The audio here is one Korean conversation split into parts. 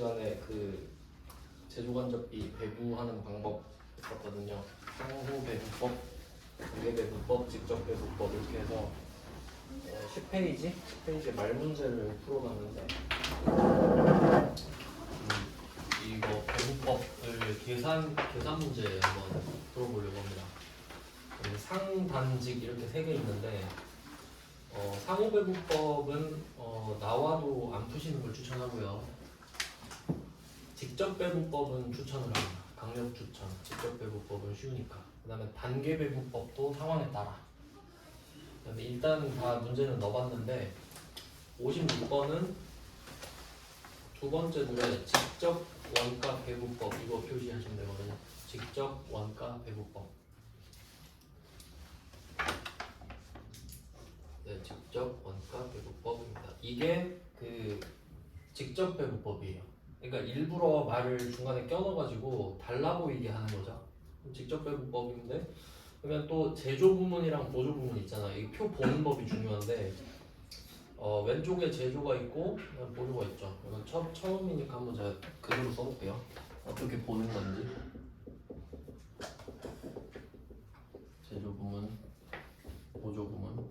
시간에 그 제조간접비 배부하는 방법 했었거든요. 상호 배부법, 관계 배부법, 직접 배부법 이렇게 해서 10페이지 말 문제를 풀어봤는데 이거 배부법을 계산 문제 한번 풀어보려고 합니다. 상단직 이렇게 세 개 있는데 상호 배부법은 나와도 안 푸시는 걸 추천하고요. 직접 배부법은 추천을 합니다. 강력 추천. 직접 배부법은 쉬우니까. 그 다음에 단계 배부법도 상황에 따라. 그다음에 일단 다 문제는 넣어봤는데 56번은 두 번째 줄에 직접 원가 배부법 이거 표시하시면 되거든요. 직접 원가 배부법. 네, 직접 원가 배부법입니다. 이게 그 직접 배부법이에요. 그러니까 일부러 말을 중간에 껴넣어가지고 달라 보이게 하는 거죠. 직접 배부법인데 그러면 또 제조 부문이랑 보조 부문 있잖아요. 이 표 보는 법이 중요한데 왼쪽에 제조가 있고 보조가 있죠. 이건 처음이니까 한번 제가 그대로 써볼게요. 어떻게 보는 건지. 제조 부문, 보조 부문.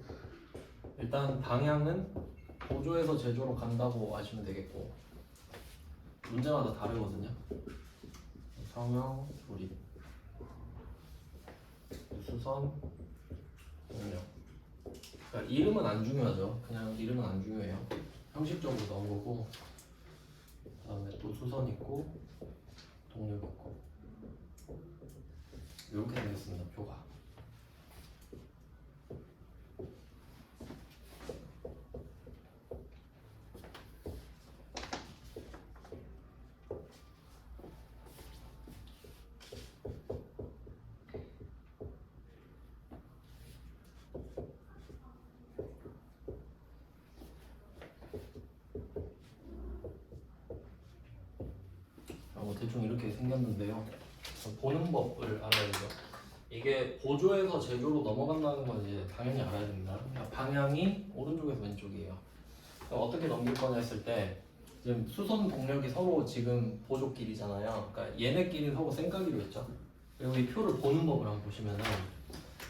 일단 방향은 보조에서 제조로 간다고 아시면 되겠고 문제마다 다르거든요. 성형, 조립, 수선, 동력. 그러니까 이름은 안 중요하죠. 그냥 이름은 안 중요해요. 형식적으로 나온 거고 그다음에 또 수선 있고 동력 있고 이렇게 되겠습니다. 표가. 대충 이렇게 생겼는데요. 보는 법을 알아야 되죠. 이게 보조에서 제조로 넘어간다는 건 이제 당연히 알아야 됩니다. 그러니까 방향이 오른쪽에서 왼쪽이에요. 그러니까 어떻게 넘길 거냐 했을 때 지금 수선 동력이 서로 지금 보조끼리잖아요. 그러니까 얘네끼리 서로 쌩까기로 했죠. 그리고 이 표를 보는 법을 한번 보시면은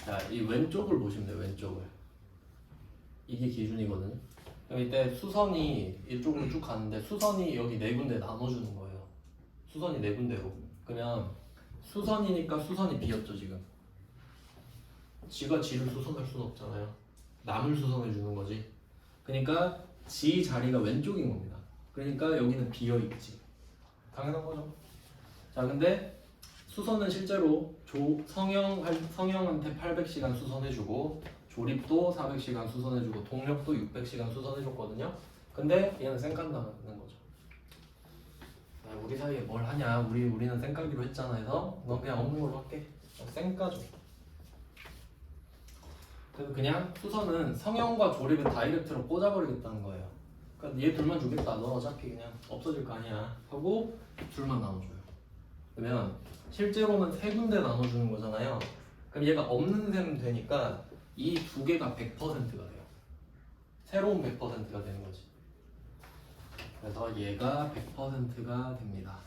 자, 이 왼쪽을 보시면 돼요. 왼쪽을. 이게 기준이거든요. 그럼 이때 수선이 이쪽으로 쭉 가는데 수선이 여기 네 군데 나눠주는 거예요. 수선이 네 군데로. 그러면 수선이니까 수선이 비었죠 지금. 지가 지를 수선할 수는 없잖아요. 남을 수선해 주는 거지. 그러니까 지 자리가 왼쪽인 겁니다. 그러니까 여기는 비어 있지. 당연한 거죠. 자, 근데 수선은 실제로 성형한테 800시간 수선해주고 조립도 400시간 수선해주고 동력도 600시간 수선해줬거든요. 근데 얘는 쌩깐다는 거죠. 우리 사이에 뭘 하냐, 우리는 쌩까기로 했잖아 해서 넌 그냥 없는 걸로 할게. 쌩까죠. 그래서 그냥 수선은 성형과 조립을 다이렉트로 꽂아버리겠다는 거예요. 그러니까 얘 둘만 주겠다. 넌 어차피 그냥 없어질 거 아니야 하고 둘만 나눠줘요. 그러면 실제로는 세 군데 나눠주는 거잖아요. 그럼 얘가 없는 셈 되니까 이 두 개가 100%가 돼요. 새로운 100%가 되는 거지. 그래서 얘가 100%가 됩니다.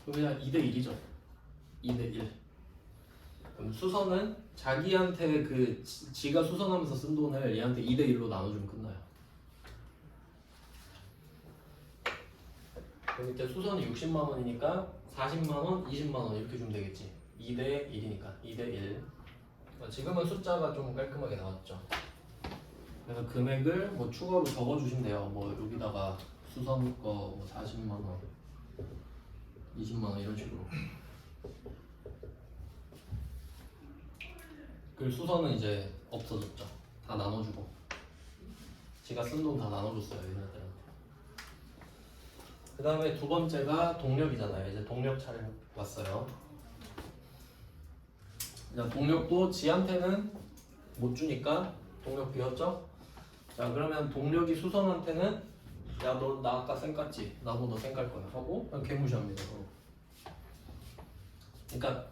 그냥 2대1이죠. 2대1. 그럼 수선은 자기한테 그 지가 수선하면서 쓴 돈을 얘한테 2대1로 나눠주면 끝나요. 그럼 이때 수선이 60만 원이니까 40만 원, 20만 원 이렇게 주면 되겠지. 2대1이니까 2대1. 지금은 숫자가 좀 깔끔하게 나왔죠. 그래서 금액을 뭐 추가로 적어주시면 돼요. 뭐 여기다가 수선 거 40만 원, 20만 원 이런 식으로. 그 수선은 이제 없어졌죠. 다 나눠주고. 지가 쓴 돈 다 나눠줬어요 얘네들한테. 그 다음에 두 번째가 동력이잖아요. 이제 동력 차례 왔어요. 동력도 지한테는 못 주니까 동력 비었죠? 자, 그러면 동력이 수선한테는 야, 너 나 아까 쌩깠지? 나도 너 쌩깔 거야 하고 그냥 개무시합니다. 그러니까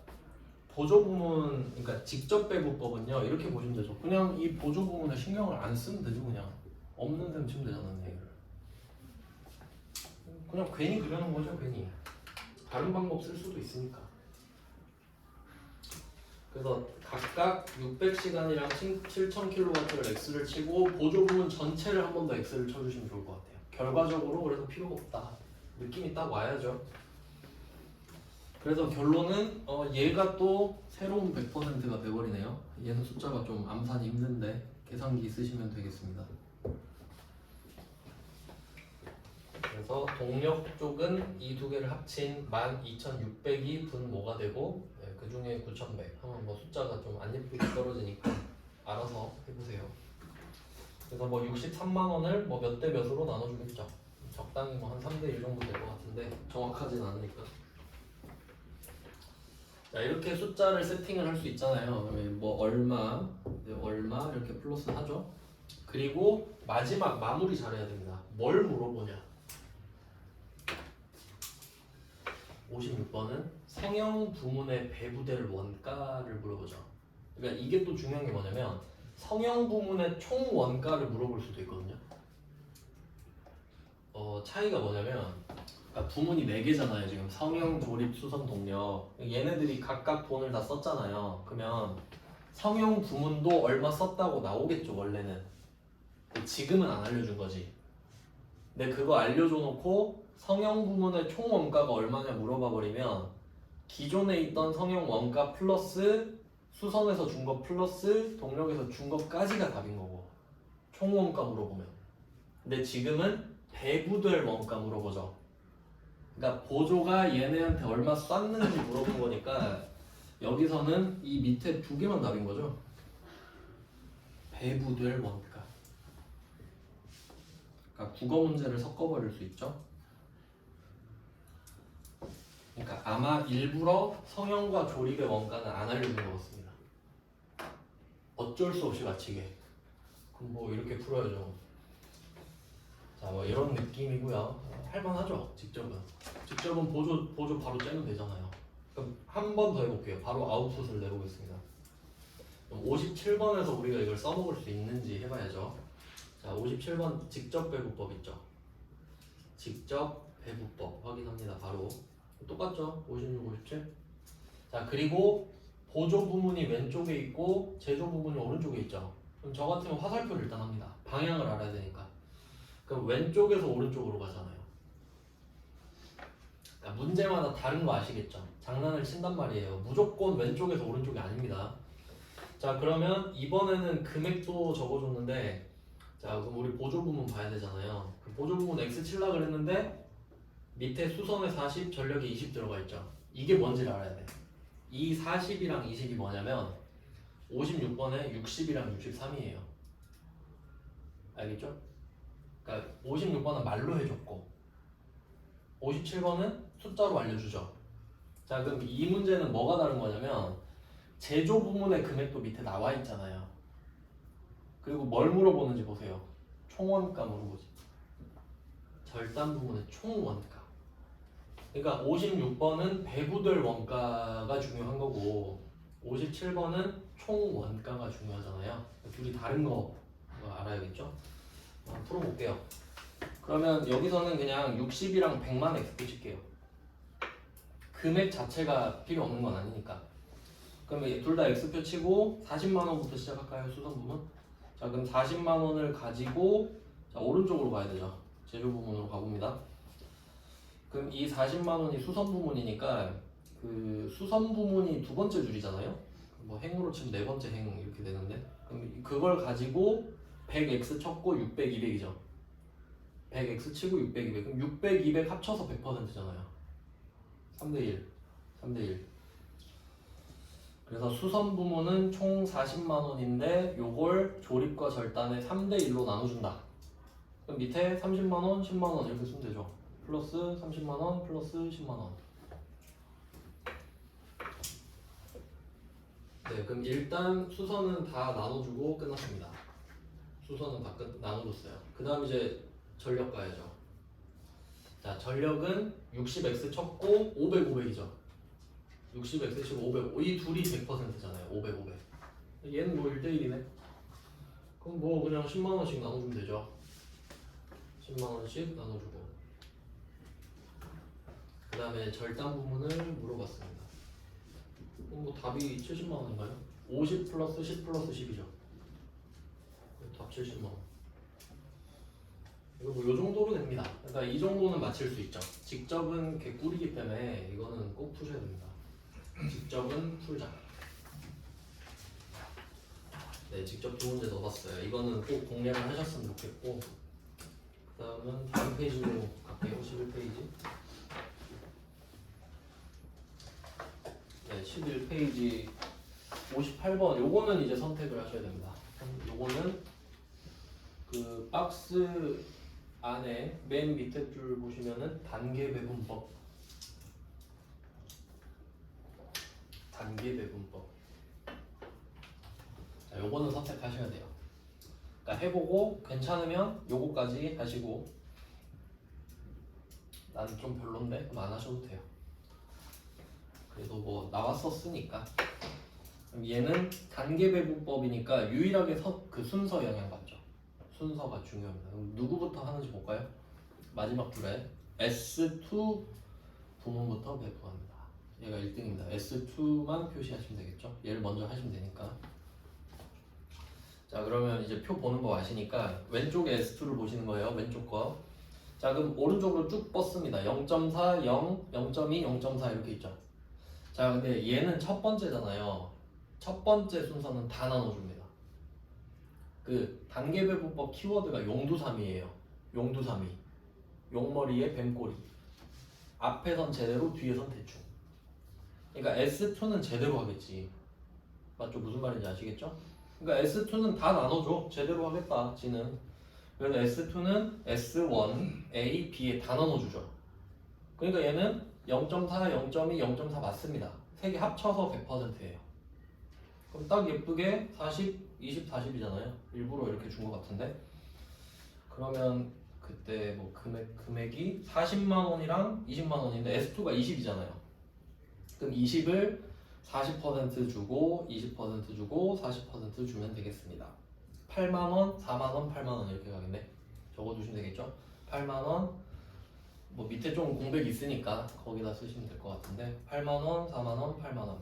보조 부문, 그러니까 직접 배부법은요 이렇게 보시면 되죠. 그냥 이 보조 부문에 신경을 안 쓰면 되죠. 그냥 없는 셈 치면 되잖아, 얘를. 그냥 괜히 그려놓은 거죠, 괜히. 다른 방법 쓸 수도 있으니까. 그래서 각각 600시간이랑 7000kW를 X를 치고 보조 부분 전체를 한 번 더 X를 쳐주시면 좋을 것 같아요. 결과적으로 그래서 필요가 없다. 느낌이 딱 와야죠. 그래서 결론은 얘가 또 새로운 100%가 돼버리네요. 얘는 숫자가 좀 암산이 힘든데 계산기 쓰시면 되겠습니다. 그래서 동력 쪽은 이 두 개를 합친 12600이 분 뭐가 되고 그 중에 9100 하면 뭐 숫자가 좀 안 예쁘게 떨어지니까 알아서 해보세요. 그래서 뭐 63만 원을 뭐 몇 대 몇으로 나눠주겠죠. 적당히 뭐 한 3대 1 정도 될 것 같은데 정확하진 않으니까. 자, 이렇게 숫자를 세팅을 할 수 있잖아요. 뭐 얼마 이렇게 플러스 하죠. 그리고 마지막 마무리 잘해야 됩니다. 뭘 물어보냐? 56번은 성형 부문의 배부될 원가를 물어보죠. 그러니까 이게 또 중요한 게 뭐냐면 성형 부문의 총 원가를 물어볼 수도 있거든요. 차이가 뭐냐면 그러니까 부문이 4개잖아요. 지금 성형, 조립, 수선, 동력. 얘네들이 각각 돈을 다 썼잖아요. 그러면 성형 부문도 얼마 썼다고 나오겠죠, 원래는. 지금은 안 알려준 거지. 근데 그거 알려줘 놓고 성형 부문의 총 원가가 얼마냐 물어봐 버리면 기존에 있던 성형 원가 플러스 수선에서 준 거 플러스 동력에서 준 거까지가 답인 거고, 총 원가 물어보면. 근데 지금은 배부될 원가 물어보죠. 그러니까 보조가 얘네한테 얼마 쐈는지 물어본 거니까 여기서는 이 밑에 두 개만 답인 거죠. 배부될 원가. 그러니까 국어 문제를 섞어버릴 수 있죠. 그러니까 아마 일부러 성형과 조립의 원가는 안 알려준 것 같습니다. 어쩔 수 없이 맞히게. 그럼 뭐 이렇게 풀어야죠. 자, 뭐 이런 느낌이고요. 할만하죠. 직접은 보조 바로 째면 되잖아요. 그럼 한 번 더 해볼게요. 바로 아웃풋을 내보겠습니다. 57번에서 우리가 이걸 써먹을 수 있는지 해봐야죠. 자, 57번 직접 배부법 있죠. 직접 배부법 확인합니다. 바로 똑같죠. 56, 57. 자, 그리고 보조 부문이 왼쪽에 있고 제조 부문이 오른쪽에 있죠. 그럼 저 같으면 화살표를 일단 합니다. 방향을 알아야 되니까. 그럼 왼쪽에서 오른쪽으로 가잖아요. 그러니까 문제마다 다른 거 아시겠죠? 장난을 친단 말이에요. 무조건 왼쪽에서 오른쪽이 아닙니다. 자, 그러면 이번에는 금액도 적어줬는데, 자, 그럼 우리 보조 부문 봐야 되잖아요. 그 보조 부문 X 칠라 그랬는데 밑에 수선에 40, 전력에 20 들어가 있죠. 이게 뭔지를 알아야 돼. 이 40이랑 20이 뭐냐면 56번에 60이랑 63이에요. 알겠죠? 그러니까 56번은 말로 해줬고 57번은 숫자로 알려주죠. 자, 그럼 이 문제는 뭐가 다른 거냐면 제조 부문의 금액도 밑에 나와 있잖아요. 그리고 뭘 물어보는지 보세요. 총원가 물어보지. 절단 부문의 총원가. 그러니까 56번은 배부될 원가가 중요한 거고 57번은 총 원가가 중요하잖아요. 둘이 다른 거 알아야겠죠? 풀어볼게요. 그러면 여기서는 그냥 60이랑 100만 X표 칠게요. 금액 자체가 필요 없는 건 아니니까. 그러면 둘 다 X표 치고 40만 원부터 시작할까요? 수선 부문? 자, 그럼 40만 원을 가지고 자, 오른쪽으로 가야 되죠. 제조 부문으로 가봅니다. 그럼 이 40만 원이 수선 부문이니까 그 수선 부문이 두 번째 줄이잖아요. 뭐 행으로 치면 네 번째 행 이렇게 되는데 그럼 그걸 가지고 100x 쳤고 600, 200이죠. 100x 치고 600, 200 그럼 600, 200 합쳐서 100%잖아요. 3대1 3대1 그래서 수선 부문은 총 40만 원인데 요걸 조립과 절단에 3대1로 나눠준다. 그럼 밑에 30만 원, 10만 원 이렇게 쓰면 되죠. 플러스 30만 원, 플러스 10만 원. 네, 그럼 일단 수선은 다 나눠주고 끝났습니다. 수선은 다 나눠줬어요. 그 다음 이제 전력 가야죠. 자, 전력은 60x 쳤고 500, 500이죠. 60x 치고 500, 이 둘이 100%잖아요. 500, 500. 얘는 뭐 1대1이네. 그럼 뭐 그냥 10만 원씩 나눠주면 되죠. 10만원씩 나눠주고 그 다음에 절단 부분을 물어봤습니다. 뭐 답이 70만원인가요? 50 플러스 10 플러스 10이죠. 답 70만원. 이거 뭐 요 정도로 됩니다. 그러니까 이 정도는 맞힐 수 있죠. 직접은 개꿀이기 때문에 이거는 꼭 푸셔야 됩니다. 직접은 풀자. 네, 직접 두 문제 넣어봤어요. 이거는 꼭 공략을 하셨으면 좋겠고 그 다음은 다음 페이지로 갈게요. 11페이지. 네, 11페이지 58번 요거는 이제 선택을 하셔야 됩니다. 요거는 그 박스 안에 맨 밑에 줄 보시면은 단계 배분법 자, 요거는 선택하셔야 돼요. 그러니까 해보고 괜찮으면 요거까지 하시고 나는 좀 별론데 그럼 안 하셔도 돼요. 그래도 뭐 나왔었으니까. 그럼 얘는 단계 배분법이니까 유일하게 그 순서 영향받죠. 순서가 중요합니다. 그럼 누구부터 하는지 볼까요? 마지막 줄에 S2 부문부터 배분합니다. 얘가 1등입니다. S2만 표시하시면 되겠죠. 얘를 먼저 하시면 되니까. 자, 그러면 이제 표 보는 거 아시니까 왼쪽에 S2를 보시는 거예요. 왼쪽 거. 자, 그럼 오른쪽으로 쭉 뻗습니다. 0.4, 0, 0.2, 0.4 이렇게 있죠. 자, 근데 얘는 첫 번째잖아요. 첫 번째 순서는 다 나눠줍니다. 그 단계 배분법 키워드가 용두삼이에요. 용두삼이. 용머리에 뱀꼬리. 앞에선 제대로, 뒤에선 대충. 그러니까 S2는 제대로 하겠지. 맞죠? 무슨 말인지 아시겠죠? 그러니까 S2는 다 나눠줘. 제대로 하겠다. 지는. 그래서 S2는 S1, A, B에 다 나눠주죠. 그러니까 얘는 0.4, 0.2, 0.4 맞습니다. 세 개 합쳐서 100%예요. 그럼 딱 예쁘게 40, 20, 40이잖아요. 일부러 이렇게 준 것 같은데. 그러면 그때 뭐 금액이 40만 원이랑 20만 원인데 S2가 20이잖아요. 그럼 20을 40% 주고 20% 주고 40% 주면 되겠습니다. 8만 원, 4만 원, 8만 원 이렇게 가겠네. 적어주시면 되겠죠. 8만 원, 뭐 밑에 좀 공백이 있으니까 거기다 쓰시면 될 것 같은데 8만 원, 4만 원, 8만 원.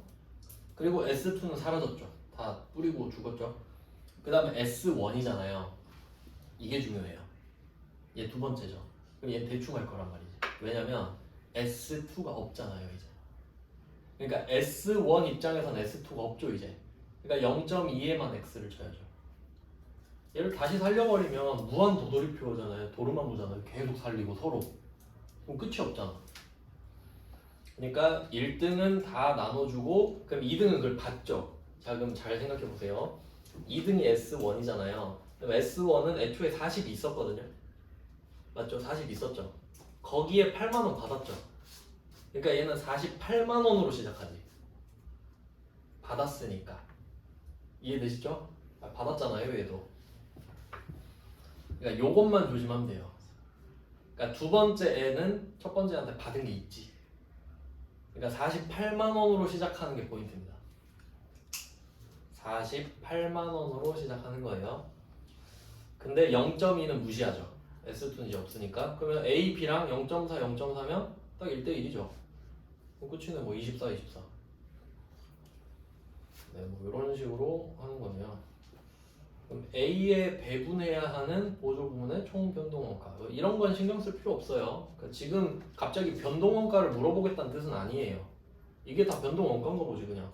그리고 S2는 사라졌죠. 다 뿌리고 죽었죠. 그 다음에 S1이잖아요. 이게 중요해요. 얘 두 번째죠. 그럼 얘 대충 할 거란 말이지. 왜냐면 S2가 없잖아요 이제. 그러니까 S1 입장에선 S2가 없죠 이제. 그러니까 0.2에만 X를 쳐야죠. 얘를 다시 살려버리면 무한 도돌이표잖아요. 도루마무잖아요. 계속 살리고 서로. 그럼 끝이 없잖아. 그러니까 1등은 다 나눠주고 그럼 2등은 그걸 받죠. 자, 그럼 잘 생각해 보세요. 2등이 S1이잖아요. 그럼 S1은 애초에 40이 있었거든요. 맞죠? 40 있었죠. 거기에 8만 원 받았죠. 그러니까 얘는 48만 원으로 시작하지. 받았으니까. 이해되시죠? 받았잖아요, 얘도. 그러니까 요것만 조심하면 돼요. 그러니까 두 번째 애는 첫 번째 애한테 받은 게 있지. 그러니까 48만 원으로 시작하는 게 포인트입니다. 48만 원으로 시작하는 거예요. 근데 0.2는 무시하죠. S2는 이제 없으니까. 그러면 A, B랑 0.4, 0.4면 딱 1대1이죠. 끝이네. 뭐 24, 24. 네, 뭐 이런 식으로 하는 거네요. 그럼 A에 배분해야 하는 보조 부문의 총 변동원가. 이런 건 신경 쓸 필요 없어요. 그러니까 지금 갑자기 변동원가를 물어보겠다는 뜻은 아니에요. 이게 다 변동원가인가 보지 그냥.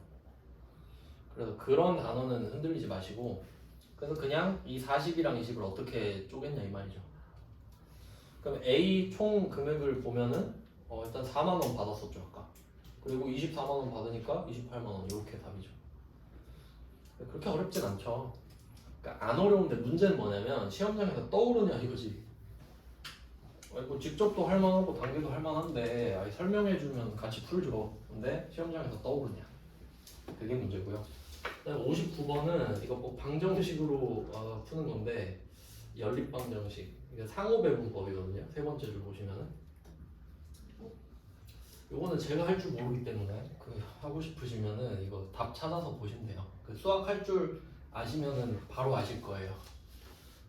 그래서 그런 단어는 흔들리지 마시고 그래서 그냥 이 40이랑 20을 어떻게 쪼갰냐 이 말이죠. 그럼 A 총 금액을 보면은 일단 4만 원 받았었죠 아까. 그리고 24만 원 받으니까 28만 원 이렇게 답이죠. 그렇게 어렵진 않죠. 그러니까 안 어려운데 문제는 뭐냐면 시험장에서 떠오르냐 이거지. 뭐 직접도 할만하고 단계도 할만한데 설명해주면 같이 풀죠. 근데 시험장에서 떠오르냐 그게 문제고요. 59번은 이거 꼭 방정식으로 푸는 건데 연립방정식 이게 상호배분법이거든요. 세 번째 줄 보시면은 요거는 제가 할 줄 모르기 때문에 하고 싶으시면은 이거 답 찾아서 보시면 돼요. 수학 할 줄 아시면은 바로 아실 거예요.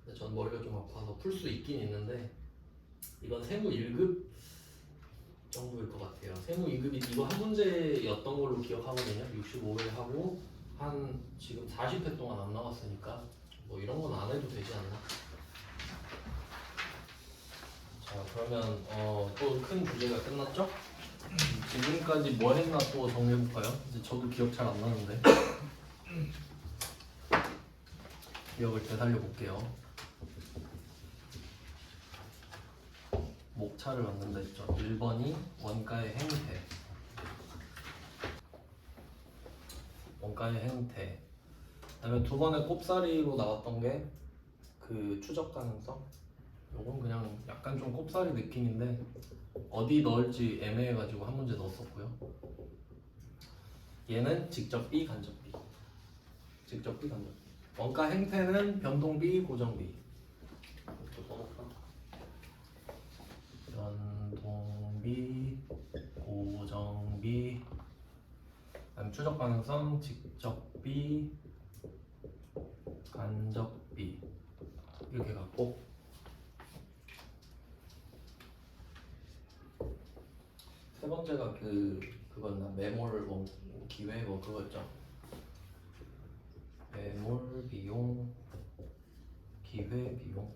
근데 전 머리가 좀 아파서 풀 수 있긴 있는데 이건 세무 1급 정도일 것 같아요. 세무 2급이 이거 한 문제였던 걸로 기억하거든요. 65회 하고 한 지금 40회 동안 안 나왔으니까 뭐 이런 건 안 해도 되지 않나? 자 그러면 또 큰 주제가 끝났죠? 지금까지 뭐 했나 또 정리해볼까요? 이제 저도 기억 잘 안 나는데 기억을 되살려 볼게요. 목차를 만든다 했죠. 1번이 원가의 행태, 원가의 행태. 그다음에 두 번에 꼽사리로 나왔던 게 그 추적 가능성. 요건 그냥 약간 좀 꼽사리 느낌인데 어디 넣을지 애매해가지고 한 문제 넣었었고요. 얘는 직접 B, 간접 B. 직접 B, 간접 B. 원가 행태는 변동 B, 고정 B. 이렇게 써놓을까? 변동 B, 고정 B. 그다음 추적 가능성 직접 B, 간접 B. 이렇게 갖고 세 번째가 그거였나? 매몰 기회 뭐 그거였죠. 매몰 비용, 기회 비용.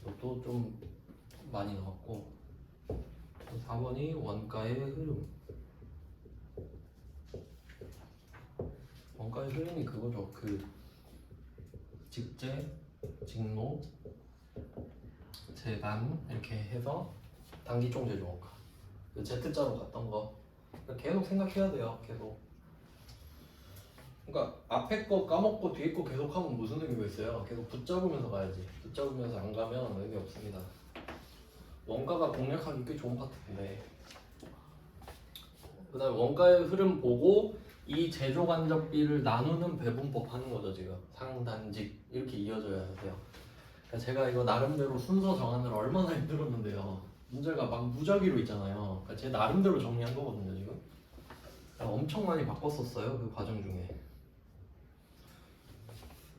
이것도 좀 많이 나왔고 4번이 원가의 흐름. 원가의 흐름이 그거죠. 그 직제, 직노, 재단 이렇게 해서 단기총 제조원가 그 Z자로 갔던 거 계속 생각해야 돼요. 계속. 그러니까 앞에 거 까먹고 뒤에 거 계속 하면 무슨 의미가 있어요? 계속 붙잡으면서 가야지. 붙잡으면서 안 가면 의미 없습니다. 원가가 공략하기 꽤 좋은 파트인데 그 다음에 원가의 흐름 보고 이 제조 간접비를 나누는 배분법 하는 거죠. 지금 상단직 이렇게 이어져야 돼요. 그러니까 제가 이거 나름대로 순서 정하느라 얼마나 힘들었는데요. 문제가 막 무작위로 있잖아요. 그러니까 제 나름대로 정리한 거거든요. 지금 엄청 많이 바꿨었어요. 그 과정 중에.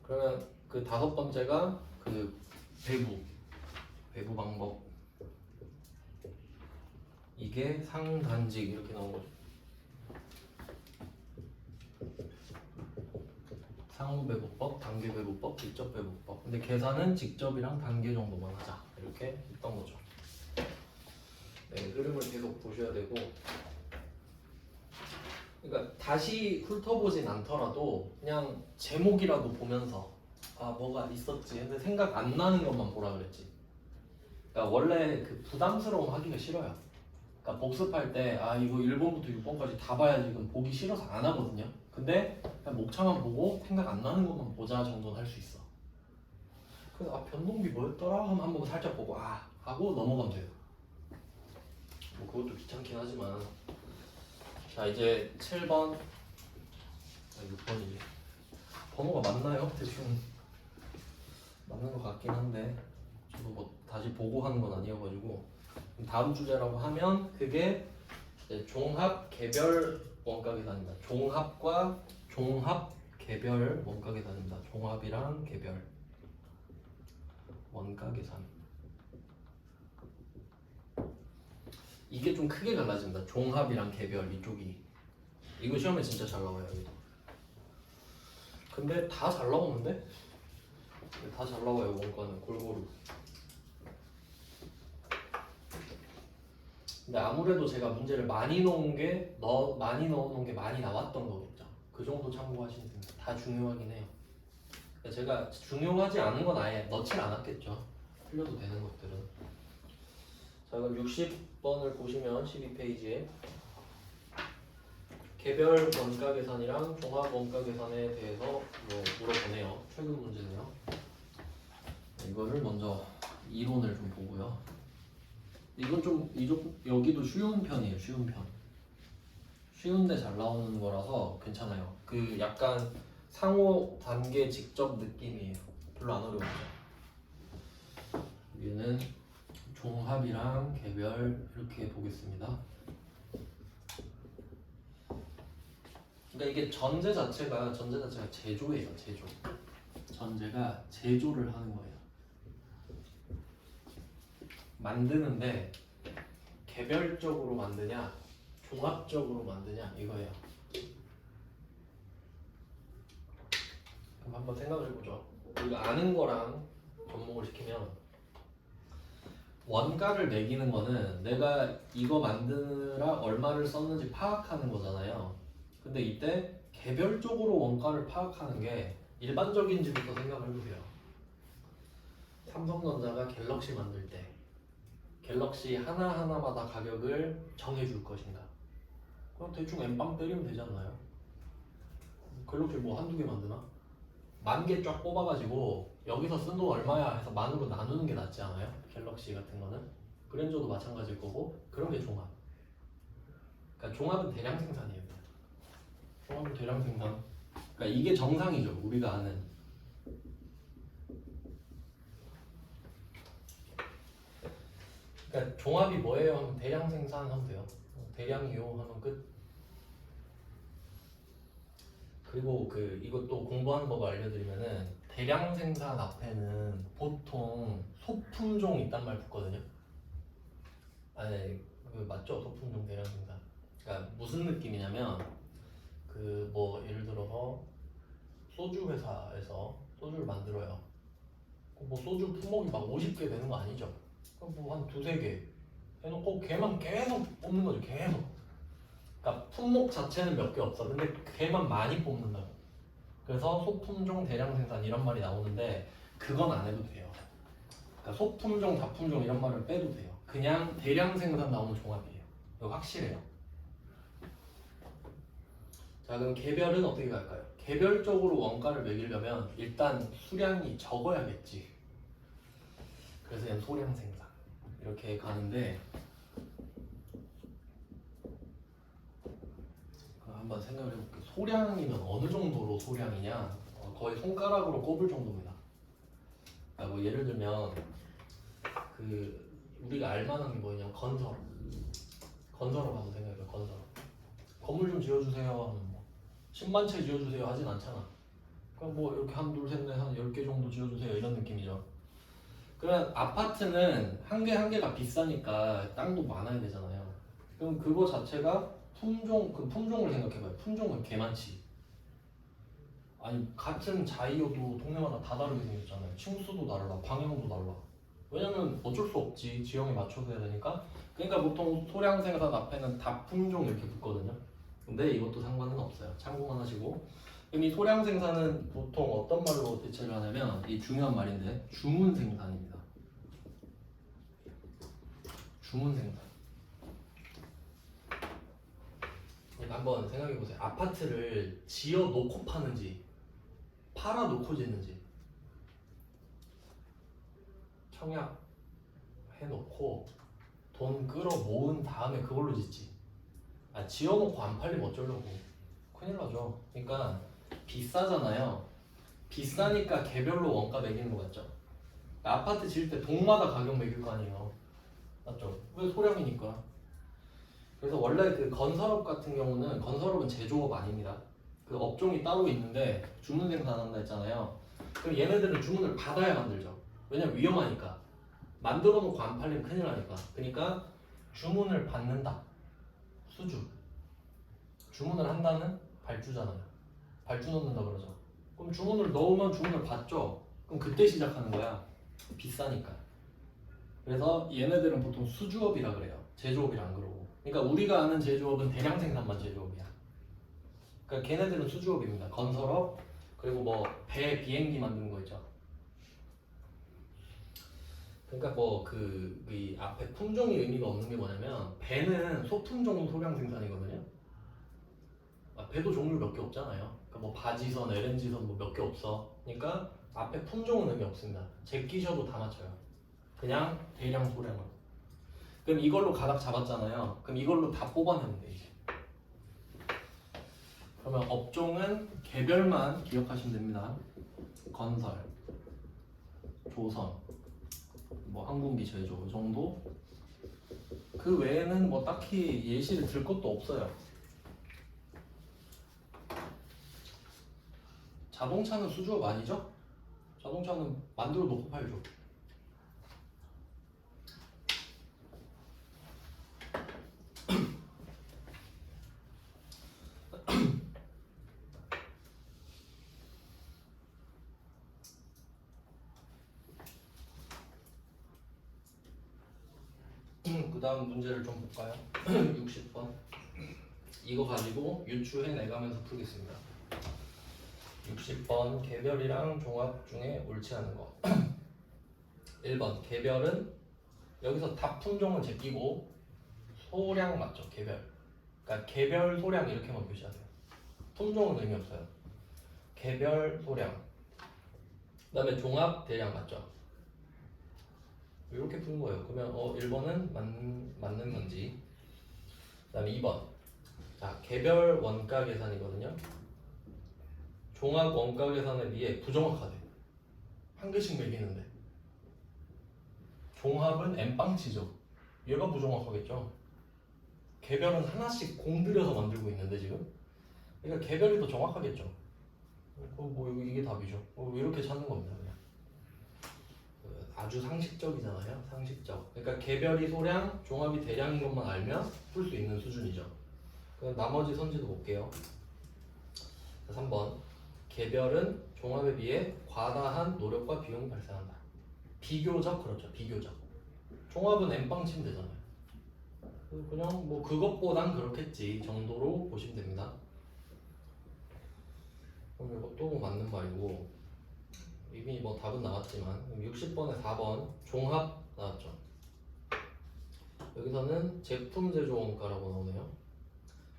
그러면 그 다섯 번째가 그 배부 방법. 이게 상단직 이렇게 나온 거죠. 상호 배부법, 단계 배부법, 직접 배부법. 근데 계산은 직접이랑 단계 정도만 하자. 이렇게 있던 거죠. 네, 흐름을 계속 보셔야 되고. 그러니까 다시 훑어보진 않더라도 그냥 제목이라도 보면서 아 뭐가 있었지. 근데 생각 안 나는 것만 보라 그랬지. 그러니까 원래 그 부담스러움 하기가 싫어요. 그러니까 복습할 때 아 이거 1번부터 6번까지 다 봐야지 이건 보기 싫어서 안 하거든요. 근데 그냥 목차만 보고 생각 안 나는 것만 보자 정도는 할 수 있어. 그래서 아 변동비 뭐였더라 하면 한번 살짝 보고 아 하고 넘어가면 돼요. 뭐 그것도 귀찮긴 하지만 자 이제 7번 6번이지 번호가 맞나요? 대충 맞는 것 같긴 한데 저도 뭐 다시 보고 하는 건 아니어가지고 다음 주제라고 하면 그게 이제 종합 개별 원가 계산입니다. 종합과 종합 개별 원가 계산입니다. 종합이랑 개별 원가 계산. 이게 좀 크게 갈라집니다. 종합이랑 개별 이쪽이. 이거 시험에 진짜 잘 나와요. 여기도. 근데 다 잘 나오는데? 다 잘 나와요. 원가는 골고루. 근데 아무래도 제가 문제를 많이 넣은 게 많이 넣어놓은 게 많이 나왔던 거겠죠. 그 정도 참고하시면 됩니다. 다 중요하긴 해요. 제가 중요하지 않은 건 아예 넣질 않았겠죠. 틀려도 되는 것들은. 자 그럼 60번을 보시면 12페이지에 개별 원가 계산이랑 종합 원가 계산에 대해서 뭐 물어보네요. 최근 문제네요. 이거를 먼저 이론을 좀 보고요. 이건 좀 여기도 쉬운 편이에요. 쉬운 편. 쉬운데 잘 나오는 거라서 괜찮아요. 그 약간 상호 단계 직접 느낌이에요. 별로 안 어려워요. 얘는 종합이랑 개별 이렇게 보겠습니다. 그러니까 이게 전제 자체가 제조예요. 제조. 전제가 제조를 하는 거예요. 만드는데 개별적으로 만드냐 종합적으로 만드냐 이거예요. 그럼 한번 생각을 해보죠. 우리가 아는 거랑 접목을 시키면 원가를 매기는 거는 내가 이거 만드느라 얼마를 썼는지 파악하는 거잖아요. 근데 이때 개별적으로 원가를 파악하는 게 일반적인지부터 생각을 해보세요. 삼성전자가 갤럭시 만들 때 갤럭시 하나하나마다 가격을 정해줄 것인가? 그럼 대충 N빵 때리면 되잖아요. 갤럭시 뭐 한두 개 만드나? 10,000개 쫙 뽑아가지고 여기서 쓴 돈 얼마야 해서 만으로 나누는 게 낫지 않아요? 갤럭시 같은 거는 그랜저도 마찬가지일 거고 그런 게 종합. 그러니까 종합은 대량 생산이에요. 종합은 대량 생산. 그러니까 이게 정상이죠. 우리가 아는. 그러니까 종합이 뭐예요? 하면 대량 생산하면 돼요. 대량이요 하면 끝. 그리고 이것도 공부하는 법 알려드리면은 대량 생산 앞에는 보통 소품종 있단 말 붙거든요. 아니 맞죠? 소품종 대량 생산. 그러니까 무슨 느낌이냐면 뭐 예를 들어서 소주 회사에서 소주를 만들어요. 뭐 소주 품목이 막 50개 되는 거 아니죠? 그럼 뭐 한 두세 개 해놓고 걔만 계속 뽑는 거죠. 계속. 그러니까 품목 자체는 몇 개 없어. 근데 걔만 많이 뽑는다고. 그래서 소품종 대량 생산 이런 말이 나오는데 그건 안 해도 돼요. 그러니까 소품종 다품종 이런 말을 빼도 돼요. 그냥 대량 생산 나오는 종합이에요. 이거 확실해요. 자 그럼 개별은 어떻게 갈까요? 개별적으로 원가를 매기려면 일단 수량이 적어야겠지. 그래서 그냥 소량 생산 이렇게 가는데 한번 생각을 해볼게요. 소량이면 어느 정도로 소량이냐? 거의 손가락으로 꼽을 정도입니다. 그러니까 뭐 예를 들면 우리가 알만한 게 뭐냐면 건설업 한번 생각해봐요. 건설업 건물 좀 지어주세요 하면 뭐 10만 채 지어주세요 하진 않잖아. 그럼 뭐 이렇게 한 둘 셋 넷 한 10개 정도 지어주세요 이런 느낌이죠. 그러면 아파트는 한 개 한 개가 비싸니까 땅도 많아야 되잖아요. 그럼 그거 자체가 품종을 생각해봐요. 품종은 개 많지. 아니 같은 자이어도 동네마다 다 다르게 생겼잖아요. 층수도 달라, 방향도 달라. 왜냐면 어쩔 수 없지. 지형에 맞춰서 해야 되니까. 그러니까 보통 소량 생산 앞에는 다품종 이렇게 붙거든요. 근데 이것도 상관은 없어요. 참고만 하시고. 그럼 이 소량 생산은 보통 어떤 말로 대체를 하냐면 이 중요한 말인데 주문 생산입니다. 주문 생산. 한번 생각해 보세요. 아파트를 지어 놓고 파는지 팔아 놓고 짓는지. 청약 해놓고 돈 끌어 모은 다음에 그걸로 짓지. 지어놓고 안 팔리면 어쩌려고. 큰일 나죠. 그러니까 비싸잖아요. 비싸니까 개별로 원가 매기는 거 같죠. 아파트 지을 때 동마다 가격 매길 거 아니에요. 맞죠? 왜 소량이니까. 그래서 원래 건설업 같은 경우는 건설업은 제조업 아닙니다. 그 업종이 따로 있는데 주문 생산한다 했잖아요. 그럼 얘네들은 주문을 받아야 만들죠. 왜냐면 위험하니까. 만들어 놓고 안 팔리면 큰일 나니까. 그러니까 주문을 받는다. 수주. 주문을 한다는 발주잖아요. 발주 넣는다 그러죠. 그럼 주문을 넣으면 주문을 받죠. 그럼 그때 시작하는 거야. 비싸니까. 그래서 얘네들은 보통 수주업이라 그래요. 제조업이라 안 그러고. 그러니까 우리가 아는 제조업은 대량 생산만 제조업이야. 그러니까 걔네들은 수주업입니다. 건설업 그리고 뭐 비행기 만드는 거 있죠. 그러니까 이 앞에 품종이 의미가 없는 게 뭐냐면 배는 소품종 소량 생산이거든요. 배도 종류 몇 개 없잖아요. 그러니까 뭐 바지선, LNG선 뭐 몇 개 없어. 그러니까 앞에 품종은 의미 없습니다. 제끼셔도 다 맞춰요. 그냥 대량 소량으로. 그럼 이걸로 가닥 잡았잖아요. 그럼 이걸로 다 뽑아내면 돼 이제. 그러면 업종은 개별만 기억하시면 됩니다. 건설, 조선, 뭐 항공기 제조 이 정도. 그 외에는 뭐 딱히 예시를 들 것도 없어요. 자동차는 수주업 아니죠? 자동차는 만들어 놓고 팔죠. 다음 문제를 좀 볼까요? 60번. 이거 가지고 유추해 내가면서 풀겠습니다. 60번 개별이랑 종합 중에 옳지 않은 거. 1번 개별은 여기서 답 품종을 제끼고 소량 맞죠? 개별. 그러니까 개별 소량 이렇게만 표시하세요. 품종은 의미 없어요. 개별 소량. 그다음에 종합 대량 맞죠? 이렇게 푸는 거예요. 그러면 1번은 맞는 건지. 그다음에 2번. 자, 개별 원가 계산이거든요. 종합 원가 계산에 비해 부정확하대. 한 개씩 매기는데. 종합은 N빵치죠. 얘가 부정확하겠죠. 개별은 하나씩 공들여서 만들고 있는데 지금. 그러니까 개별이 더 정확하겠죠. 뭐 이게 답이죠. 이렇게 찾는 겁니다. 그냥. 아주 상식적이잖아요. 상식적. 그러니까 개별이 소량, 종합이 대량인 것만 알면 풀 수 있는 수준이죠. 그럼 나머지 선지도 볼게요. 3번. 개별은 종합에 비해 과다한 노력과 비용이 발생한다. 비교적 그렇죠. 비교적. 종합은 N빵 치면 되잖아요. 그냥 뭐 그것보단 그렇겠지 정도로 보시면 됩니다. 그럼 이것도 맞는 말이고 이미 뭐 답은 나왔지만 60번에 4번 종합 나왔죠. 여기서는 제품 제조 원가라고 나오네요.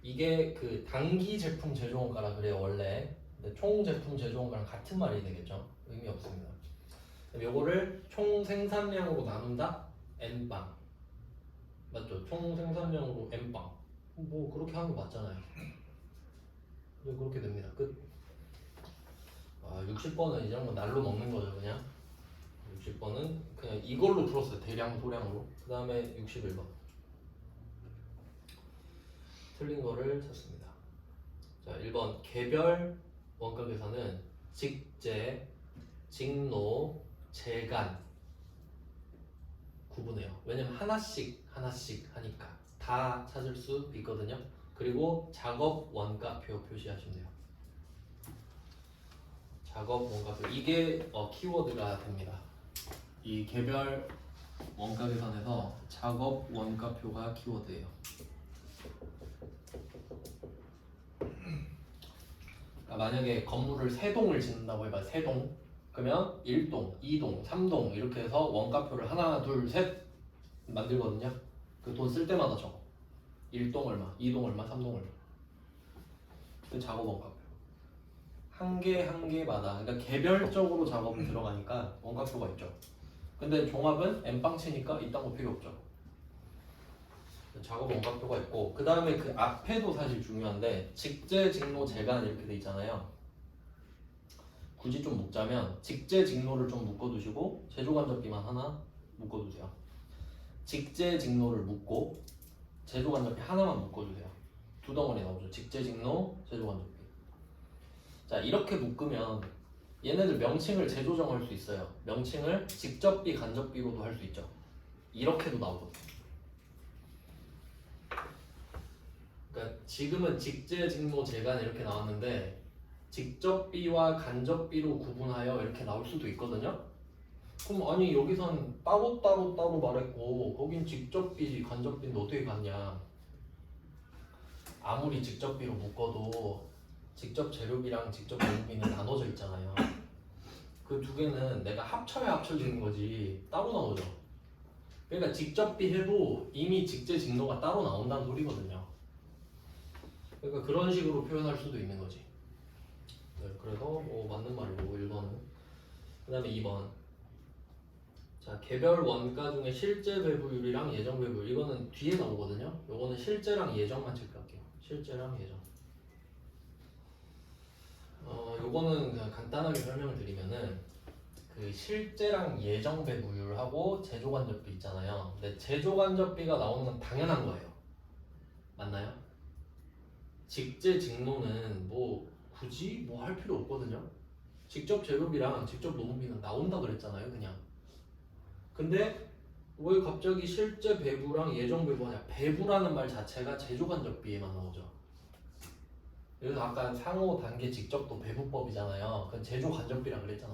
이게 그 단기 제품 제조 원가라 그래요 원래. 근데 총 제품 제조 원가랑 같은 말이 되겠죠. 의미 없습니다. 요거를 총 생산량으로 나눈다 N빵 맞죠? 총 생산량으로 N빵 뭐 그렇게 하는 거 맞잖아요. 그렇게 됩니다. 끝. 60번은 이 정도 날로 먹는 거죠 그냥. 60번은 그냥 이걸로 풀었어요. 대량 소량으로. 그 다음에 61번 틀린 거를 찾습니다. 자 1번 개별 원가 계산은 직제, 직노, 재간 구분해요. 왜냐면 하나씩 하니까 다 찾을 수 있거든요. 그리고 작업 원가표 표시하시면 돼요. 작업 원가표 이게 키워드가 됩니다. 이 개별 원가 계산에서 작업 원가표가 키워드예요. 그러니까 만약에 건물을 3동을 짓는다고 해봐. 3동 그러면 1동, 2동, 3동 이렇게 해서 원가표를 하나, 둘, 셋 만들거든요. 그 돈 쓸 때마다 적어. 1동 얼마, 2동 얼마, 3동 얼마. 그 작업 원가표. 한 개마다 그러니까 개별적으로 작업이 들어가니까 원가표가 있죠. 근데 종합은 N빵치니까 이딴 거 필요 없죠. 작업 원가표가 있고 그 다음에 그 앞에도 사실 중요한데 직제, 직노, 재간 이렇게 돼 있잖아요. 굳이 좀 묶자면 직제, 직노를 좀 묶어두시고 제조간접비만 하나 묶어두세요. 직제, 직노를 묶고 제조간접비 하나만 묶어주세요. 두 덩어리 나오죠. 직제, 직노, 제조간접비. 자 이렇게 묶으면 얘네들 명칭을 재조정할 수 있어요. 명칭을 직접비, 간접비로도 할 수 있죠. 이렇게도 나오거든요. 그러니까 지금은 직제, 직노, 재간 이렇게 나왔는데 직접비와 간접비로 구분하여 이렇게 나올 수도 있거든요. 그럼 아니 여기선 따로 말했고 거긴 직접비, 간접비인데 어떻게 갔냐. 아무리 직접비로 묶어도 직접 재료비랑 직접 재료비는 나눠져 있잖아요. 그 두 개는 내가 합쳐야 합쳐지는 거지 따로 나오죠. 그러니까 직접비 해도 이미 직제, 직노가 따로 나온다는 소리거든요. 그러니까 그런 식으로 표현할 수도 있는 거지. 네, 그래서 맞는 말이고 1번은. 그 다음에 2번. 자 개별 원가 중에 실제 배부율이랑 예정 배부율 이거는 뒤에 나오거든요. 요거는 실제랑 예정만 체크할게요. 실제랑 예정. 요거는 그냥 간단하게 설명을 드리면은 그 실제랑 예정 배부율하고 제조간접비 있잖아요. 근데 제조간접비가 나오는 건 당연한 거예요. 맞나요? 직제, 직노는 뭐 굳이 뭐 할 필요 없거든요. 직접 재료비랑 직접 노무비는 나온다 그랬잖아요, 그냥. 근데 왜 갑자기 실제 배부랑 예정 배부 하냐? 배부라는 말 자체가 제조간접비에만 나오죠. 그래서 아까 상호 단계 직접도 배부법이잖아요. 그건 제조간접비라 그랬잖아.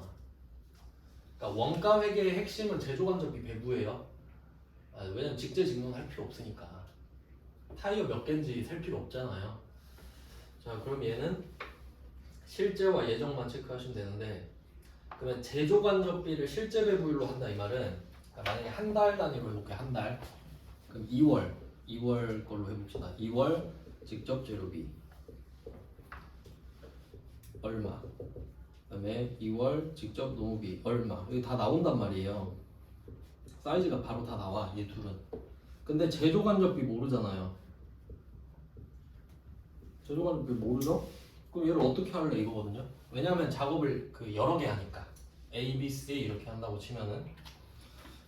그러니까 원가 회계의 핵심은 제조간접비 배부예요. 왜냐면 직제직노는 할 필요 없으니까. 타이어 몇 개인지 셀 필요 없잖아요. 자, 그럼 얘는 실제와 예정만 체크하시면 되는데, 그러면 제조간접비를 실제 배분율로 한다 이 말은, 만약에 한 달 단위로 해볼게요. 한 달. 그럼 2월 걸로 해봅시다. 2월 직접 재료비 얼마, 그다음에 2월 직접 노무비 얼마. 여기 다 나온단 말이에요. 사이즈가 바로 다 나와, 얘 둘은. 근데 제조간접비 모르잖아요. 제조간접비 모르죠? 그럼 얘를 어떻게 할래 이거거든요. 왜냐하면 작업을 여러 개 하니까 A, B, C 이렇게 한다고 치면은,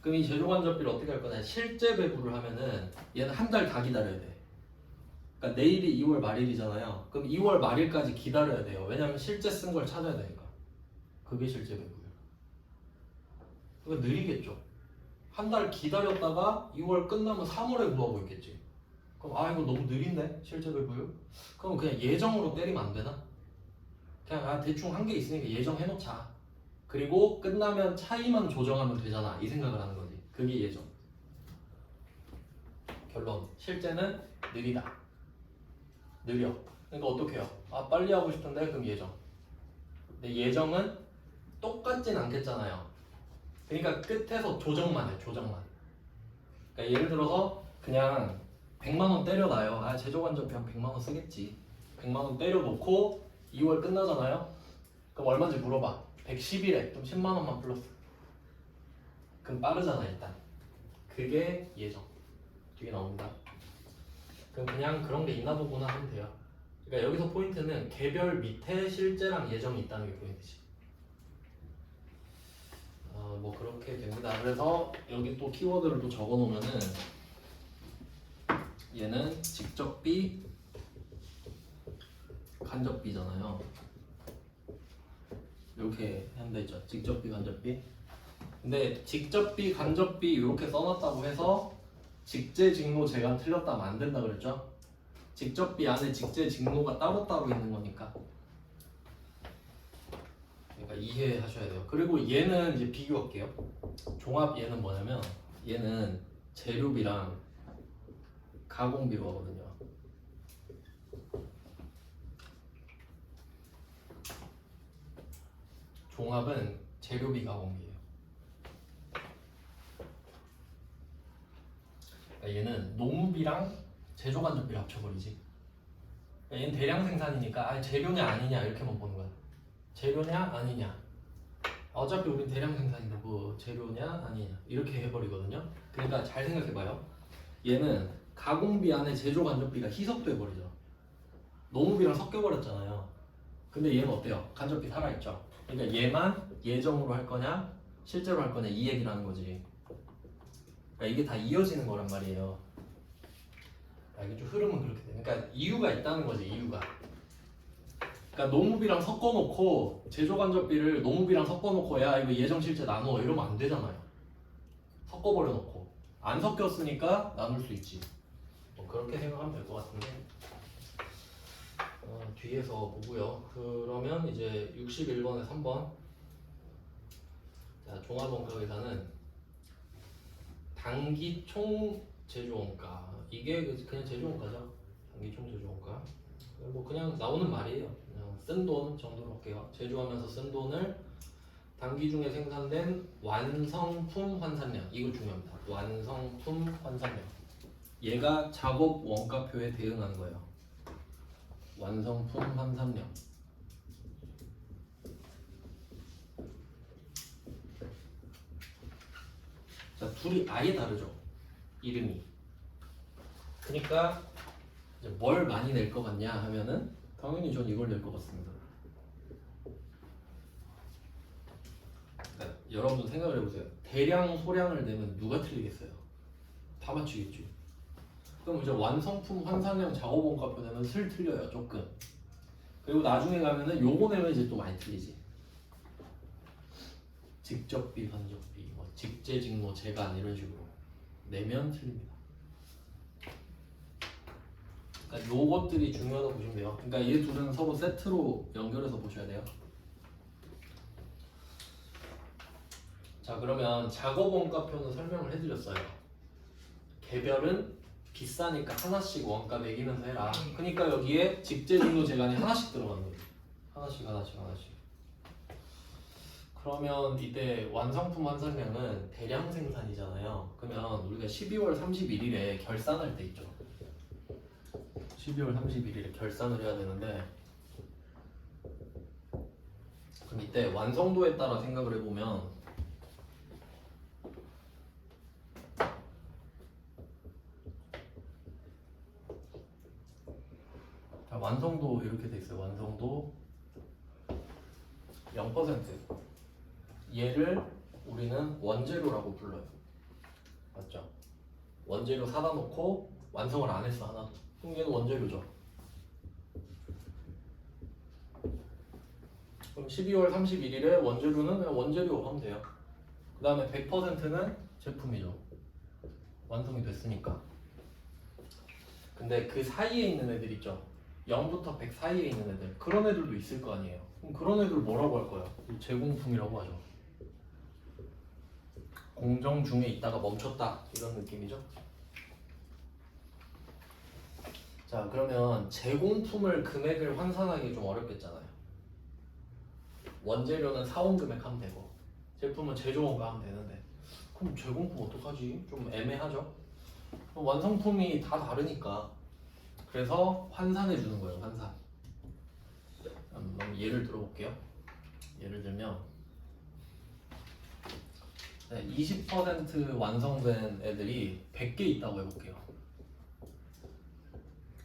그럼 이 제조간접비를 어떻게 할 거냐. 실제 배부를 하면은 얘는 한 달 다 기다려야 돼. 그러니까 내일이 2월 말일이잖아요. 그럼 2월 말일까지 기다려야 돼요. 왜냐하면 실제 쓴 걸 찾아야 되니까. 그게 실제 배부예요. 그러니까 느리겠죠. 한 달 기다렸다가 2월 끝나면 3월에 구하고 있겠지. 그럼 이거 너무 느린데 실제 배부율? 그럼 그냥 예정으로 때리면 안 되나? 그냥 대충 한 개 있으니까 예정 해놓자. 그리고 끝나면 차이만 조정하면 되잖아. 이 생각을 하는 거지. 그게 예정. 결론. 실제는 느리다. 느려. 그러니까 어떻게 해요? 빨리 하고 싶은데 그럼 예정. 근데 예정은 똑같진 않겠잖아요. 그러니까 끝에서 조정만 해. 조정만. 그러니까 예를 들어서 그냥 100만 원 때려놔요. 제조간접비 한 100만 원 쓰겠지. 100만 원 때려놓고 2월 끝나잖아요. 그럼 얼마인지 물어봐. 110일에 그럼 10만 원만 플러스. 그럼 빠르잖아 일단. 그게 예정. 뒤에 나옵니다. 그럼 그냥 그런 게 있나 보구나 하면 돼요. 그러니까 여기서 포인트는 개별 밑에 실제랑 예정이 있다는 게 포인트지. 뭐 그렇게 됩니다. 그래서 여기 또 키워드를 또 적어 놓으면은, 얘는 직접비, 간접비잖아요. 이렇게 한다 있죠. 직접비, 간접비. 근데 직접비, 간접비 이렇게 써놨다고 해서 직제직노 제가 틀렸다면 안 된다 그랬죠? 직접비 안에 직제직노가 따로따로 있는 거니까. 그러니까 이해하셔야 돼요. 그리고 얘는 이제 비교할게요. 종합 얘는 뭐냐면, 얘는 재료비랑 가공비로 하거든요. 종합은 재료비 가공비예요. 그러니까 얘는 농비랑 제조간접비를 합쳐버리지. 그러니까 얘는 대량 생산이니까 재료냐 아니냐 이렇게만 보는 거야. 재료냐 아니냐. 어차피 우린 대량 생산인데 뭐 재료냐 아니냐 이렇게 해버리거든요. 그러니까 잘 생각해봐요. 얘는 가공비 안에 제조간접비가 희석돼 버리죠. 농비랑 섞여버렸잖아요. 근데 얘는 어때요? 간접비 살아있죠. 그러니까 얘만 예정으로 할 거냐 실제로 할 거냐 이 얘기를 하는 거지. 그러니까 이게 다 이어지는 거란 말이에요. 이게 좀 흐름은 그렇게 돼. 그러니까 이유가 있다는 거지. 이유가. 그러니까 농무비랑 섞어놓고 제조간접비를 농무비랑 섞어놓고 야 이거 예정 실제 나눠 이러면 안 되잖아요. 섞어버려놓고 안 섞였으니까 나눌 수 있지. 뭐 그렇게 생각하면 될 것 같은데. 뒤에서 보고요. 그러면 이제 61번에 3번. 자, 종합원가 계산은 단기 총 제조원가. 이게 그냥 제조원가죠. 단기 총 제조원가. 뭐 그냥 나오는 말이에요. 그냥 쓴 돈 정도로 할게요. 제조하면서 쓴 돈을 단기 중에 생산된 완성품 환산량. 이거 중요합니다. 완성품 환산량. 얘가 작업 원가표에 대응하는 거예요. 완성품 환산량. 자, 둘이 아예 다르죠. 이름이. 그러니까 이제 뭘 많이 낼 것 같냐 하면은 당연히 전 이걸 낼 것 같습니다. 그러니까 여러분 생각을 해보세요. 대량 소량을 내면 누가 틀리겠어요? 다 맞추겠죠. 그럼 이제 완성품 환산량 작업원가표 내면 슬 틀려요. 조금. 그리고 나중에 가면은 요거 내면 이제 또 많이 틀리지. 직접비, 간접비, 뭐 직제직노, 재간 이런 식으로 내면 틀립니다. 그러니까 요것들이 중요하다고 보시면 돼요. 그러니까 얘 둘은 서로 세트로 연결해서 보셔야 돼요. 자, 그러면 작업원가표는 설명을 해드렸어요. 개별은 비싸니까 하나씩 원가 매기면서 해라. 그러니까 여기에 직제, 직노, 재간이 하나씩 들어가는 거지. 하나씩. 그러면 이때 완성품 환산량은 대량 생산이잖아요. 그러면 우리가 12월 31일에 결산할 때 있죠. 12월 31일에 결산을 해야 되는데, 그럼 이때 완성도에 따라 생각을 해보면 자, 완성도 이렇게 돼 있어요. 완성도 0%. 얘를 우리는 원재료라고 불러요. 맞죠? 원재료 사다 놓고 완성을 안 했어 하나. 그럼 얘는 원재료죠. 그럼 12월 31일에 원재료는 그냥 원재료 하면 돼요. 그 다음에 100%는 제품이죠. 완성이 됐으니까. 근데 그 사이에 있는 애들 있죠. 0부터 100 사이에 있는 애들. 그런 애들도 있을 거 아니에요. 그럼 그런 애들 뭐라고 할 거야? 제공품이라고 하죠. 공정 중에 있다가 멈췄다 이런 느낌이죠. 자, 그러면 제공품을 금액을 환산하기 좀 어렵겠잖아요. 원재료는 사온 금액 하면 되고 제품은 제조원가 하면 되는데, 그럼 제공품 어떡하지? 좀 애매하죠. 완성품이 다 다르니까 그래서 환산해 주는 거예요. 환산. 예를 들어볼게요. 예를 들면 20% 완성된 애들이 100개 있다고 해볼게요.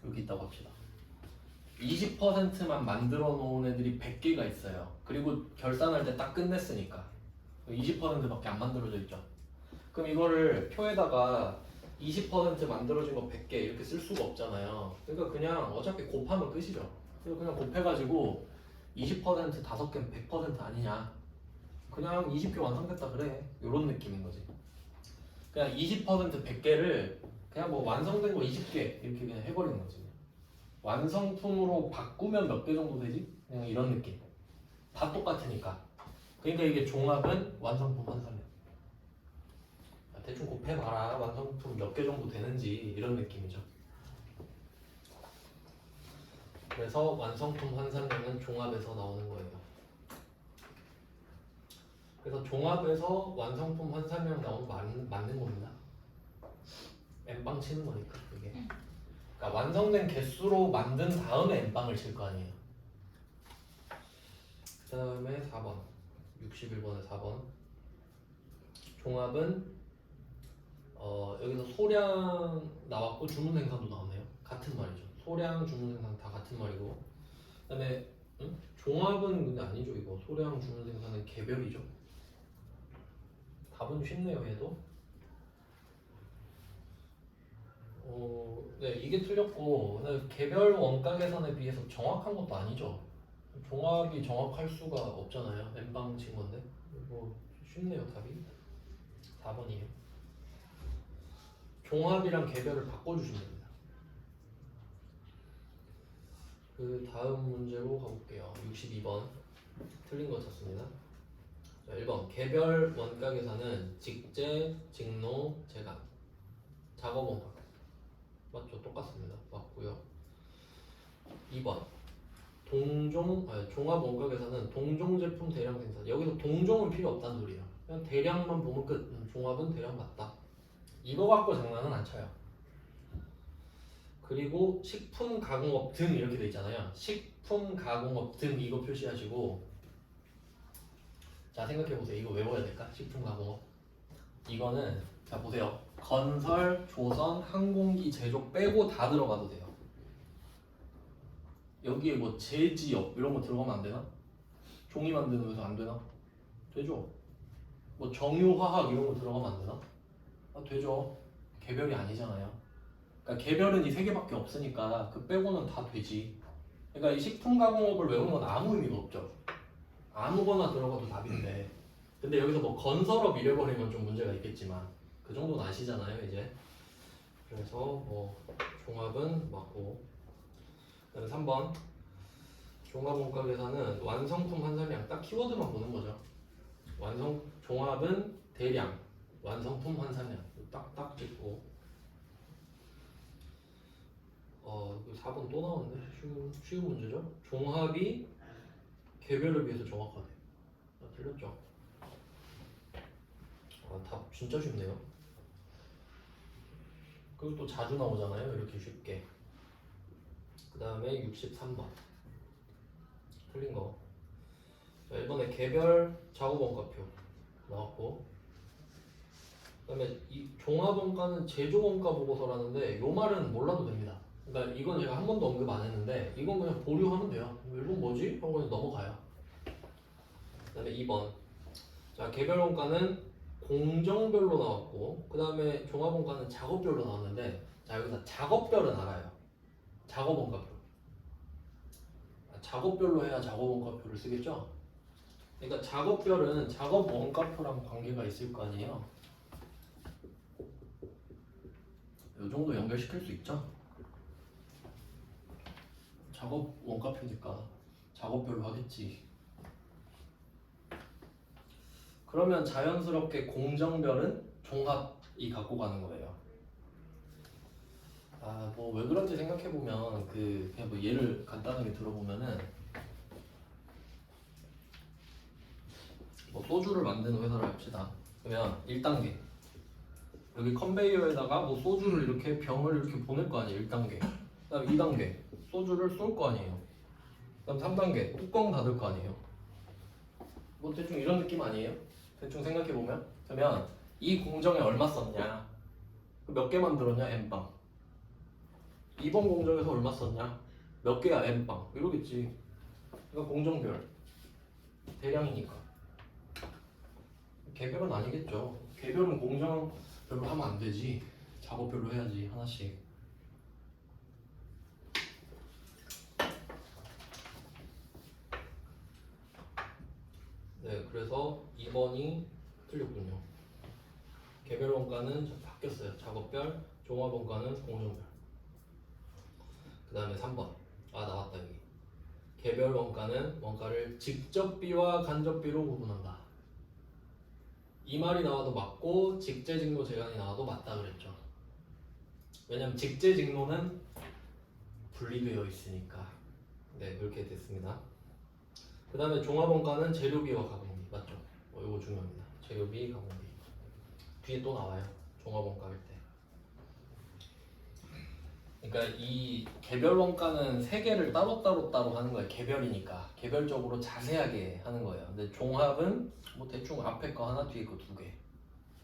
여기 있다고 합시다. 20%만 만들어 놓은 애들이 100개가 있어요. 그리고 결산할 때 딱 끝냈으니까 20%밖에 안 만들어져 있죠. 그럼 이거를 표에다가 20% 만들어진 거 100개 이렇게 쓸 수가 없잖아요. 그러니까 그냥 어차피 곱하면 끝이죠. 그래서 그냥 곱해가지고 20% 5개면 100% 아니냐, 그냥 20개 완성됐다 그래, 요런 느낌인 거지. 그냥 20% 100개를 그냥 뭐 완성된 거 20개 이렇게 그냥 해버리는 거지. 완성품으로 바꾸면 몇 개 정도 되지? 그냥 이런 느낌. 다 똑같으니까. 그러니까 이게 종합은 완성품 환산량. 대충 곱해봐라, 완성품 몇 개 정도 되는지, 이런 느낌이죠. 그래서 완성품 환산량은 종합에서 나오는 거예요. 그래서 종합에서 완성품 환산량 나오면 맞는 겁니다. N방 치는 거니까 그게. 그러니까 완성된 개수로 만든 다음에 N방을 칠 거 아니에요. 그 다음에 4번 61번에 4번 종합은 여기서 소량 나왔고 주문 생산도 나오네요. 같은 말이죠. 소량, 주문 생산 다 같은 말이고, 그 다음에 종합은 근데 아니죠. 이거 소량, 주문 생산은 개별이죠. 답은 쉽네요. 얘도. 네, 이게 틀렸고, 개별 원가 계산에 비해서 정확한 것도 아니죠. 종합이 정확할 수가 없잖아요. N방 친 건데. 뭐 쉽네요. 답이 4번이에요. 종합이랑 개별을 바꿔주시면 됩니다. 그 다음 문제로 가볼게요. 62번 틀린 거 찾습니다. 자, 1번 개별 원가 계산은 직제, 직노, 재간, 작업 원가 맞죠? 똑같습니다. 맞고요. 2번 종합 원가 계산은 동종 제품 대량 생산. 여기서 동종은 필요 없다는 소리예요. 그냥 대량만 보면 끝. 종합은 대량 맞다. 이거 갖고 장난은 안 쳐요. 그리고 식품 가공업 등 이렇게 돼 있잖아요. 식품 가공업 등 이거 표시하시고, 자 생각해보세요. 이거 외워야 될까? 식품 가공업. 이거는 자 보세요. 건설, 조선, 항공기, 제조 빼고 다 들어가도 돼요. 여기에 뭐 제지업 이런 거 들어가면 안 되나? 종이 만드는 거에서 안 되나? 되죠. 뭐 정유화학 이런 거 들어가면 안 되나? 아, 되죠. 개별이 아니잖아요. 그러니까 개별은 이 세 개밖에 없으니까 그 빼고는 다 되지. 그러니까 이 식품가공업을 외우는 건 아무 의미가 없죠. 아무거나 들어가도 답인데. 근데 여기서 뭐 건설업 이래버리면 좀 문제가 있겠지만 그 정도는 아시잖아요 이제. 그래서 뭐 종합은 맞고. 그다음에 3번 종합원가 계산은 완성품 환산량, 딱 키워드만 보는 거죠. 종합은 대량, 완성품 환산량 딱딱 찍고. 이거 4번 또 나왔네. 쉬운 문제죠. 종합이 개별에 비해서 정확하대. 틀렸죠? 답 진짜 쉽네요. 그리고 또 자주 나오잖아요. 이렇게 쉽게. 그 다음에 63번 틀린 거. 자, 이번에 개별 작업원가표 나왔고, 그 다음에 이 종합원가는 제조원가 보고서라는데 요 말은 몰라도 됩니다. 그러니까 이건 제가 한 번도 언급 안 했는데 이건 그냥 보류하면 돼요. 이건 뭐지? 하고 그냥 넘어가요. 그 다음에 2번. 자, 개별원가는 공정별로 나왔고, 그 다음에 종합원가는 작업별로 나왔는데, 자, 여기서 작업별은 알아요. 작업원가표. 작업별로 해야 작업원가표를 쓰겠죠? 그러니까 작업별은 작업원가표랑 관계가 있을 거 아니에요. 이 정도 연결시킬 수 있죠? 작업원가표니까 작업별로 하겠지. 그러면 자연스럽게 공정별은 종합이 갖고 가는 거예요. 뭐 왜 그런지 생각해 보면 그냥 뭐 예를 간단하게 들어보면은 뭐 소주를 만드는 회사를 합시다. 그러면 1단계 여기 컨베이어에다가 뭐 소주를 이렇게 병을 이렇게 보낼 거 아니에요. 1단계. 그다음 2단계 소주를 쏠 거 아니에요. 그다음 3단계 뚜껑 닫을 거 아니에요. 뭐 대충 이런 느낌 아니에요? 대충 생각해 보면. 그러면 이 공정에 얼마 썼냐? 몇 개 만들었냐? N빵. 이번 공정에서 얼마 썼냐? 몇 개야? N빵. 이러겠지. 그러니까 공정별 대량이니까. 개별은 아니겠죠. 개별은 공정별로 하면 안 되지. 작업별로 해야지 하나씩. 네, 그래서 2번이 틀렸군요. 개별 원가는 바뀌었어요. 작업별, 종합 원가는 공정별. 그 다음에 3번. 나왔다 여기. 개별 원가는 원가를 직접비와 간접비로 구분한다. 이 말이 나와도 맞고 직제직로 제한이 나와도 맞다 그랬죠. 왜냐면 직제직로는 분리되어 있으니까. 네, 그렇게 됐습니다. 그 다음에 종합원가는 재료비와 가공비. 맞죠? 이거 중요합니다. 재료비, 가공비. 뒤에 또 나와요. 종합원가 할 때. 그러니까 이 개별원가는 세 개를 따로 하는 거예요. 개별이니까. 개별적으로 자세하게 하는 거예요. 근데 종합은 뭐 대충 앞에 거 하나, 뒤에 거 두 개.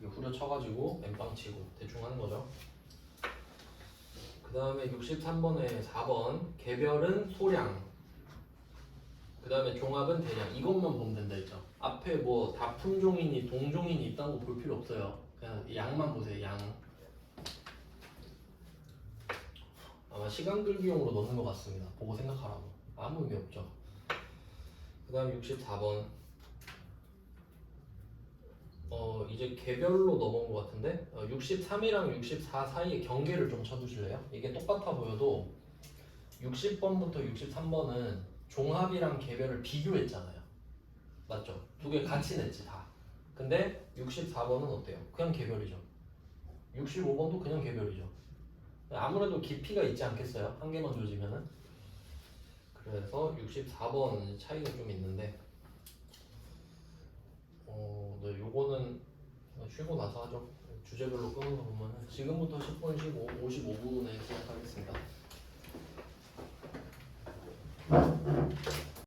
이거 후려쳐가지고 엠빵 치고 대충 하는 거죠. 그 다음에 63번에 4번. 개별은 소량. 그 다음에 종합은 대량. 이것만 보면 된다 했죠. 앞에 뭐 다품종이니 동종이니 있다는 거 볼 필요 없어요. 그냥 양만 보세요. 양. 아마 시간 끌기용으로 넣는 것 같습니다. 보고 생각하라고. 아무 의미 없죠. 그 다음 64번. 이제 개별로 넘어온 것 같은데 63이랑 64 사이에 경계를 좀 쳐두실래요? 이게 똑같아 보여도 60번부터 63번은 종합이랑 개별을 비교했잖아요. 맞죠? 두 개 같이 냈지 다. 근데 64번은 어때요? 그냥 개별이죠. 65번도 그냥 개별이죠. 아무래도 깊이가 있지 않겠어요? 한 개만 조지면은. 그래서 64번 차이가 좀 있는데 네, 요거는 쉬고 나서 하죠. 주제별로 끊어서 보면은 지금부터 10분 쉬고 55분에 시작하겠습니다.